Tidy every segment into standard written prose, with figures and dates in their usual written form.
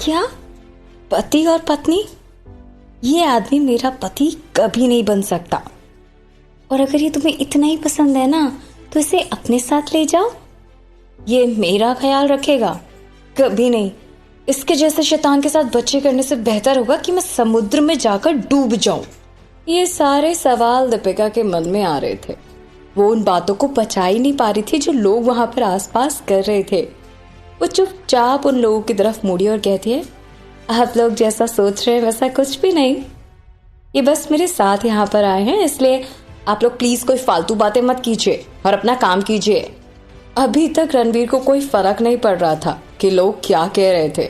क्या? पति और पत्नी? ये आदमी मेरा पति कभी नहीं बन सकता। और अगर ये तुम्हें इतना ही पसंद है ना तो इसे अपने साथ ले जाओ। ये मेरा ख्याल रखेगा? कभी नहीं। इसके जैसे शैतान के साथ बच्चे करने से बेहतर होगा कि मैं समुद्र में जाकर डूब जाऊं। ये सारे सवाल दीपिका के मन में आ रहे थे। वो उन बातों को पचा ही नहीं पा रही थी जो लोग वहां पर आसपास कर रहे थे। वो चुपचाप उन लोगों की तरफ मुड़ी और कहती है, आप लोग जैसा सोच रहे हैं वैसा कुछ भी नहीं। ये बस मेरे साथ यहाँ पर आए हैं, इसलिए आप लोग प्लीज कोई फालतू बातें मत कीजिए और अपना काम कीजिए। अभी तक रणबीर को कोई फर्क नहीं पड़ रहा था कि लोग क्या कह रहे थे,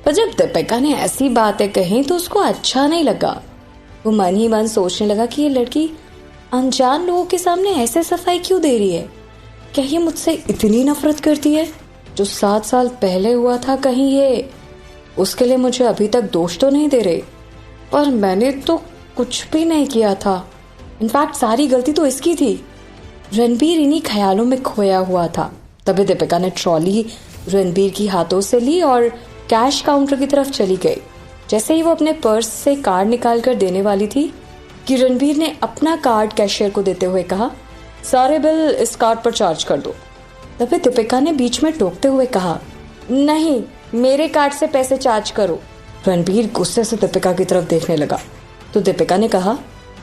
पर जब दीपिका ने ऐसी बातें कही तो उसको अच्छा नहीं लगा। वो मन ही मन सोचने लगा कि ये लड़की अनजान लोगों के सामने ऐसे सफाई क्यों दे रही है। क्या ये मुझसे इतनी नफरत करती है? जो 7 साल पहले हुआ था, कहीं ये उसके लिए मुझे अभी तक दोष तो नहीं दे रहे? पर मैंने तो कुछ भी नहीं किया था। इनफैक्ट सारी गलती तो इसकी थी। रणबीर इन्हीं ख्यालों में खोया हुआ था। तभी दीपिका ने ट्रॉली रणबीर की हाथों से ली और कैश काउंटर की तरफ चली गई। जैसे ही वो अपने पर्स से कार्ड निकाल कर देने वाली थी कि रणबीर ने अपना कार्ड कैशियर को देते हुए कहा, सारे बिल इस कार्ड पर चार्ज कर दो। तभी दीपिका ने बीच में टोकते हुए कहा, नहीं, मेरे कार्ड से पैसे चार्ज करो। रणबीर गुस्से से दीपिका की तरफ देखने लगा तो दीपिका ने कहा,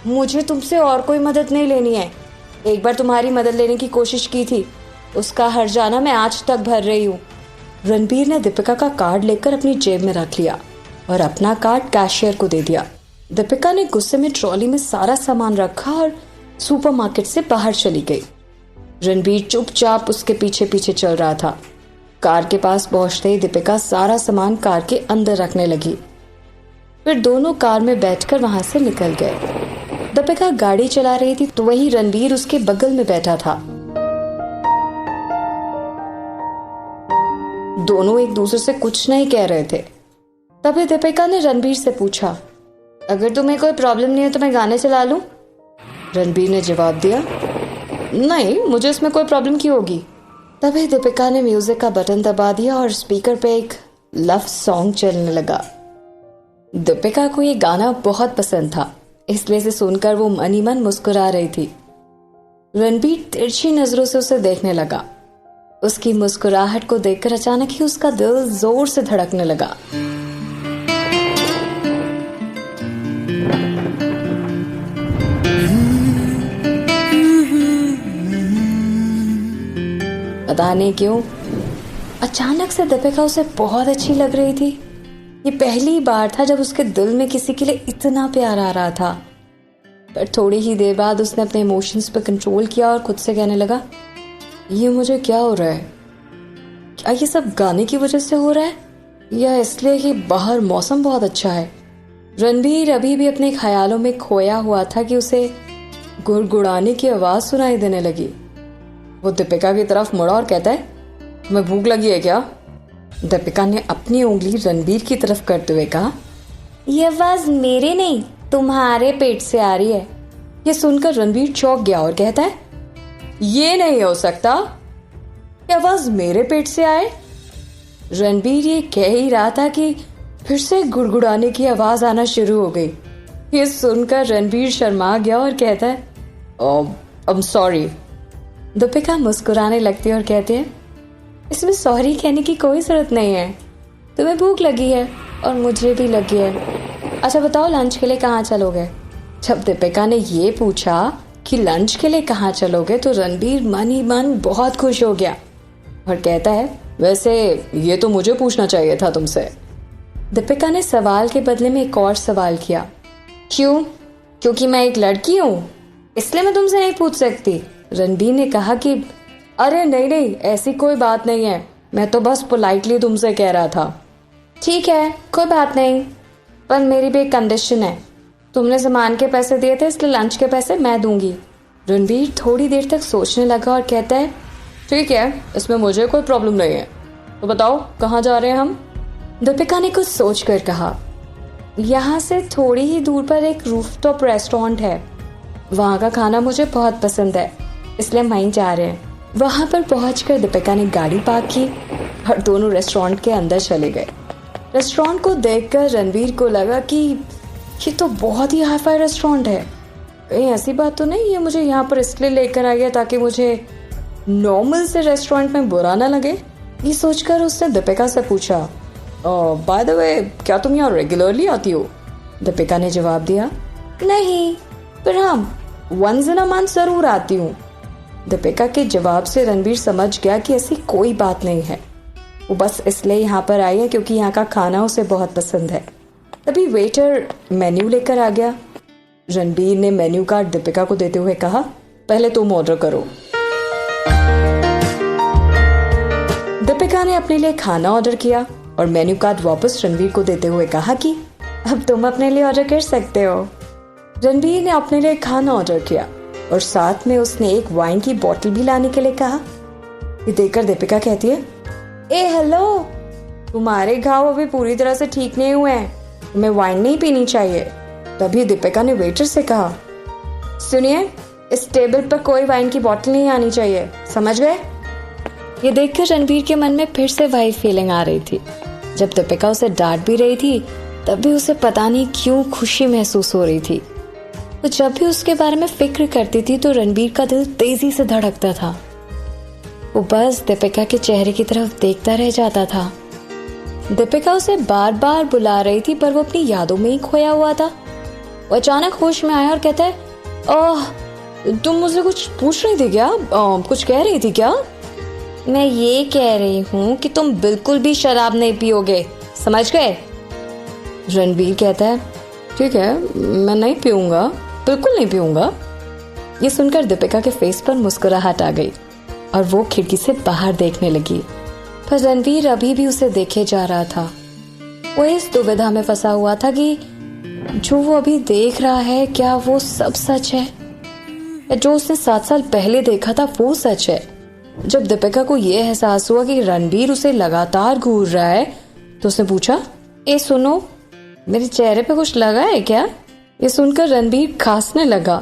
मुझे तुमसे और कोई मदद नहीं लेनी है। एक बार तुम्हारी मदद लेने की कोशिश की थी, उसका हर्जाना मैं आज तक भर रही हूँ। रणबीर ने दीपिका का कार्ड लेकर अपनी जेब में रख लिया और अपना कार्ड कैशियर को दे दिया। दीपिका ने गुस्से में ट्रॉली में सारा सामान रखा और सुपरमार्केट से बाहर चली गई। रणबीर चुपचाप उसके पीछे पीछे चल रहा था। कार के पास पहुंचते ही दीपिका सारा सामान कार के अंदर रखने लगी। फिर दोनों कार में बैठकर वहां से निकल गए। दीपिका गाड़ी चला रही थी तो वहीं रणबीर उसके बगल में बैठा था। दोनों एक दूसरे से कुछ नहीं कह रहे थे। तभी दीपिका ने रणबीर से पूछा, अगर तुम्हें कोई प्रॉब्लम नहीं है तो मैं गाने चला लूं? रणबीर ने जवाब दिया, नहीं, मुझे इसमें कोई प्रॉब्लम क्यों होगी। तभी दीपिका ने म्यूजिक का बटन दबा दिया और स्पीकर पे एक लव सॉन्ग चलने लगा। दीपिका को ये गाना बहुत पसंद था, इसलिए इसे सुनकर वो मन ही मन मुस्कुरा रही थी। रणबीर तिरछी नजरों से उसे देखने लगा। उसकी मुस्कुराहट को देखकर अचानक ही उसका दिल जोर से धड़कने लगा। पता नहीं क्यों अचानक से दीपिका उसे बहुत अच्छी लग रही थी। ये पहली बार था जब उसके दिल में किसी के लिए इतना प्यार आ रहा था। पर थोड़ी ही देर बाद उसने अपने इमोशंस पर कंट्रोल किया और खुद से कहने लगा, ये मुझे क्या हो रहा है? क्या ये सब गाने की वजह से हो रहा है या इसलिए कि बाहर मौसम बहुत अच्छा है? रणबीर अभी भी अपने ख्यालों में खोया हुआ था कि उसे गुड़गुड़ाने की आवाज सुनाई देने लगी। वो दीपिका की तरफ मुड़ा और कहता है, तुम्हें भूख लगी है क्या? दीपिका ने अपनी उंगली रणबीर की तरफ करते हुए कहा, ये आवाज मेरे नहीं तुम्हारे पेट से आ रही है। ये सुनकर रणबीर चौंक गया और कहता है, ये नहीं हो सकता, ये आवाज मेरे पेट से आए। रणबीर ये कह ही रहा था कि फिर से गुड़गुड़ाने की आवाज आना शुरू हो गई। ये सुनकर रणबीर शर्मा गया और कहता है, आई एम सॉरी। दीपिका मुस्कुराने लगती है और कहती है, इसमें सॉरी कहने की कोई जरूरत नहीं है। तुम्हें भूख लगी है और मुझे भी लगी है। अच्छा बताओ, लंच के लिए कहाँ चलोगे? जब दीपिका ने ये पूछा कि लंच के लिए कहाँ चलोगे तो रणबीर मन ही मन बहुत खुश हो गया और कहता है, वैसे ये तो मुझे पूछना चाहिए था तुमसे। दीपिका ने सवाल के बदले में एक और सवाल किया, क्यों? क्योंकि मैं एक लड़की हूँ इसलिए मैं तुमसे नहीं पूछ सकती। रणबीर ने कहा कि अरे नहीं नहीं, ऐसी कोई बात नहीं है, मैं तो बस पोलाइटली तुमसे कह रहा था। ठीक है, कोई बात नहीं, पर मेरी भी एक कंडीशन है। तुमने सामान के पैसे दिए थे इसलिए लंच के पैसे मैं दूंगी। रणबीर थोड़ी देर तक सोचने लगा और कहता है, ठीक है, इसमें मुझे कोई प्रॉब्लम नहीं है, तो बताओ कहाँ जा रहे हैं हम? दीपिका ने कुछ सोच कर कहा, यहाँ से थोड़ी ही दूर पर एक रूफटॉप रेस्टोरेंट है, वहाँ का खाना मुझे बहुत पसंद है, इसलिए वहीं जा रहे हैं। वहाँ पर पहुंचकर दीपिका ने गाड़ी पार्क की और दोनों रेस्टोरेंट के अंदर चले गए। रेस्टोरेंट को देखकर रणबीर को लगा कि ये तो बहुत ही हाई फाई रेस्टोरेंट है, कहीं ऐसी बात तो नहीं ये मुझे यहाँ पर इसलिए लेकर आ गया ताकि मुझे नॉर्मल से रेस्टोरेंट में बुरा ना लगे। ये सोचकर उसने दीपिका से पूछा, बाय द वे क्या तुम यहाँ रेगुलरली आती हो? दीपिका ने जवाब दिया, नहीं, पर हाँ वंस इन अ मंथ जरूर आती हूँ। दीपिका के जवाब से रणबीर समझ गया कि ऐसी कोई बात नहीं है, वो बस इसलिए यहाँ पर आई है क्योंकि यहाँ का खाना उसे बहुत पसंद है। तभी वेटर मेन्यू लेकर आ गया। रणबीर ने मेन्यू कार्ड दीपिका को देते हुए कहा, पहले तुम ऑर्डर करो। दीपिका ने अपने लिए खाना ऑर्डर किया और मेन्यू कार्ड वापस रणबीर को देते हुए कहा कि अब तुम अपने लिए ऑर्डर कर सकते हो। रणबीर ने अपने लिए खाना ऑर्डर किया और साथ में उसने एक वाइन की बोतल भी लाने के लिए कहा। ये देखकर दीपिका कहती है, ए हेलो, तुम्हारे घाव अभी पूरी तरह से ठीक नहीं हुए हैं, तुम्हें वाइन नहीं पीनी चाहिए। तभी दीपिका ने वेटर से कहा, सुनिए, इस टेबल पर कोई वाइन की बोतल नहीं आनी चाहिए, समझ गए? ये देखकर रणबीर के मन में फिर से वही फीलिंग आ रही थी। जब दीपिका उसे डांट भी रही थी तब भी उसे पता नहीं क्यों खुशी महसूस हो रही थी। तो जब भी उसके बारे में फिक्र करती थी तो रणबीर का दिल तेजी से धड़कता था। वो बस दीपिका के चेहरे की तरफ देखता रह जाता था। दीपिका उसे बार बार बुला रही थी पर वो अपनी यादों में ही खोया हुआ था। वो अचानक होश में आया और कहता है, तुम मुझसे कुछ पूछ रही थी क्या? कुछ कह रही थी क्या? मैं ये कह रही हूँ कि तुम बिल्कुल भी शराब नहीं पियोगे, समझ गए? रणबीर कहता है, ठीक है, मैं नहीं पीऊंगा, बिल्कुल नहीं पीऊंगा। ये सुनकर दीपिका के फेस पर मुस्कुराहट आ गई और वो खिड़की से बाहर देखने लगी, पर रणबीर अभी भी उसे देखे जा रहा था। वो इस दुविधा में फंसा हुआ था कि जो वो अभी देख रहा है क्या वो सब सच है, जो उसने 7 साल पहले देखा था वो सच है। जब दीपिका को ये एहसास हुआ कि रणबीर उसे लगातार घूर रहा है तो उसने पूछा, ए सुनो, मेरे चेहरे पे कुछ लगा है क्या? ये सुनकर रणबीर खांसने लगा।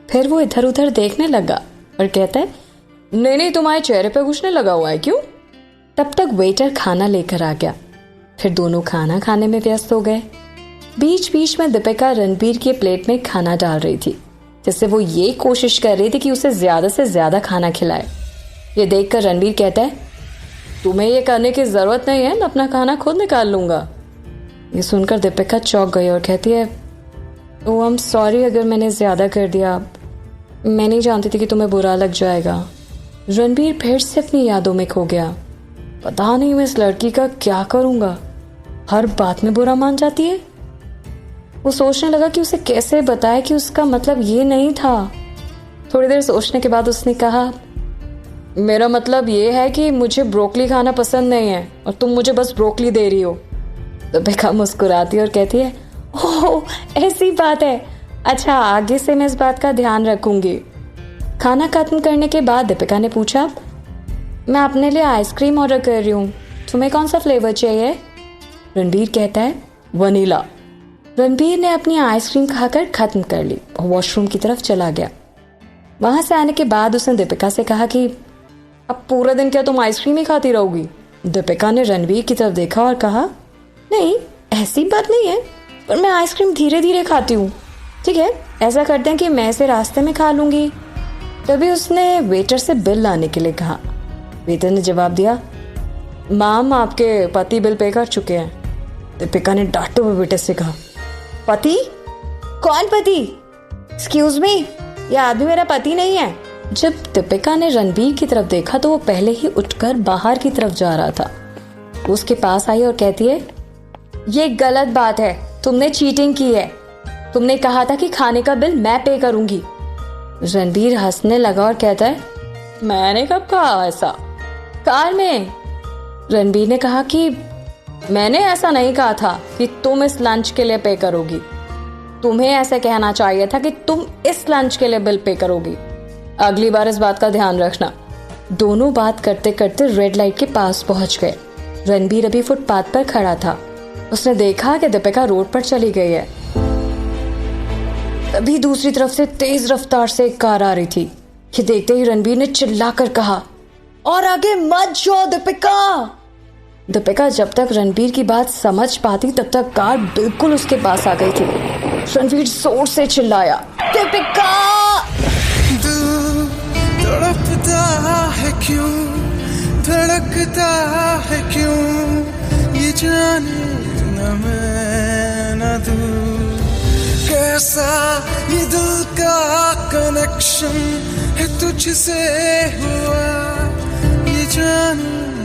फिर वो इधर उधर देखने लगा और कहता है, नहीं, तुम्हारे चेहरे पे कुछ नहीं लगा हुआ है, क्यों? तब तक वेटर खाना लेकर आ गया। फिर दोनों खाना खाने में व्यस्त हो गए। बीच बीच में दीपिका रणबीर के प्लेट में खाना डाल रही थी, जिससे वो ये कोशिश कर रही थी कि उसे ज्यादा से ज्यादा खाना खिलाए। ये देखकर रणबीर कहता है, तुम्हें ये करने की जरूरत नहीं है, मैं अपना खाना खुद निकाल लूंगा। ये सुनकर दीपिका चौंक गई और कहती है, ओह आई एम सॉरी अगर मैंने ज्यादा कर दिया, मैं नहीं जानती थी कि तुम्हें बुरा लग जाएगा। रणबीर फिर से अपनी यादों में खो गया। पता नहीं मैं इस लड़की का क्या करूंगा, हर बात में बुरा मान जाती है। वो सोचने लगा कि उसे कैसे बताए कि उसका मतलब ये नहीं था। थोड़ी देर सोचने के बाद उसने कहा, मेरा मतलब ये है कि मुझे ब्रोकली खाना पसंद नहीं है और तुम मुझे बस ब्रोकली दे रही हो। दीपिका मुस्कुराती और कहती है, ओह ऐसी बात है, अच्छा आगे से मैं इस बात का ध्यान रखूंगी। खाना खत्म करने के बाद दीपिका ने पूछा, मैं अपने लिए आइसक्रीम ऑर्डर कर रही हूँ, तुम्हें कौन सा फ्लेवर चाहिए? रणबीर कहता है, वनीला। रणबीर ने अपनी आइसक्रीम खाकर खत्म कर ली और वॉशरूम की तरफ चला गया। वहां से आने के बाद उसने दीपिका से कहा कि अब पूरा दिन क्या तुम आइसक्रीम ही खाती रहोगी? दीपिका ने रणबीर की तरफ देखा और कहा, नहीं ऐसी बात नहीं है, पर मैं आइसक्रीम धीरे धीरे खाती हूँ। ठीक है, ऐसा करते हैं कि मैं इसे रास्ते में खा लूंगी। तभी उसने वेटर से बिल लाने के लिए कहा। वेटर ने जवाब दिया, मैम आपके पति बिल पे कर चुके हैं। दीपिका ने डांटते हुए वेटर से कहा, पति? कौन पति? एक्सक्यूज मी, यह आदमी मेरा पति नहीं है। जब दीपिका ने रणबीर की तरफ देखा तो वो पहले ही उठकर बाहर की तरफ जा रहा था। वो उसके पास आई और कहती है, ये गलत बात है, तुमने चीटिंग की है, तुमने कहा था कि खाने का बिल मैं पे करूंगी। रणबीर हंसने लगा और कहता है, मैंने कब कहा ऐसा? कार में। रणबीर ने कहा कि मैंने ऐसा नहीं कहा था कि तुम इस लंच के लिए पे करोगी, तुम्हें ऐसे कहना चाहिए था कि तुम इस लंच के लिए बिल पे करोगी। अगली बार इस बात का ध्यान रखना। दोनों बात करते करते रेड लाइट के पास पहुंच गए। रणबीर अभी फुटपाथ पर खड़ा था। उसने देखा कि दीपिका रोड पर चली गई है। तभी दूसरी तरफ से तेज रफ्तार से एक कार आ रही थी। ये देखते ही रणबीर ने चिल्लाकर कहा, और आगे मत जो दीपिका। दीपिका जब तक रणवीर की बात समझ पाती तब तक कार बिल्कुल उसके पास आ गई थी। रणवीर जोर से चिल्लाया, दीपिका। दिल तड़पता है क्यों, धड़कता है क्यों, ये जाने न मैं न तू। कैसा ये दिल का कनेक्शन है तुझसे हुआ, ये जानूं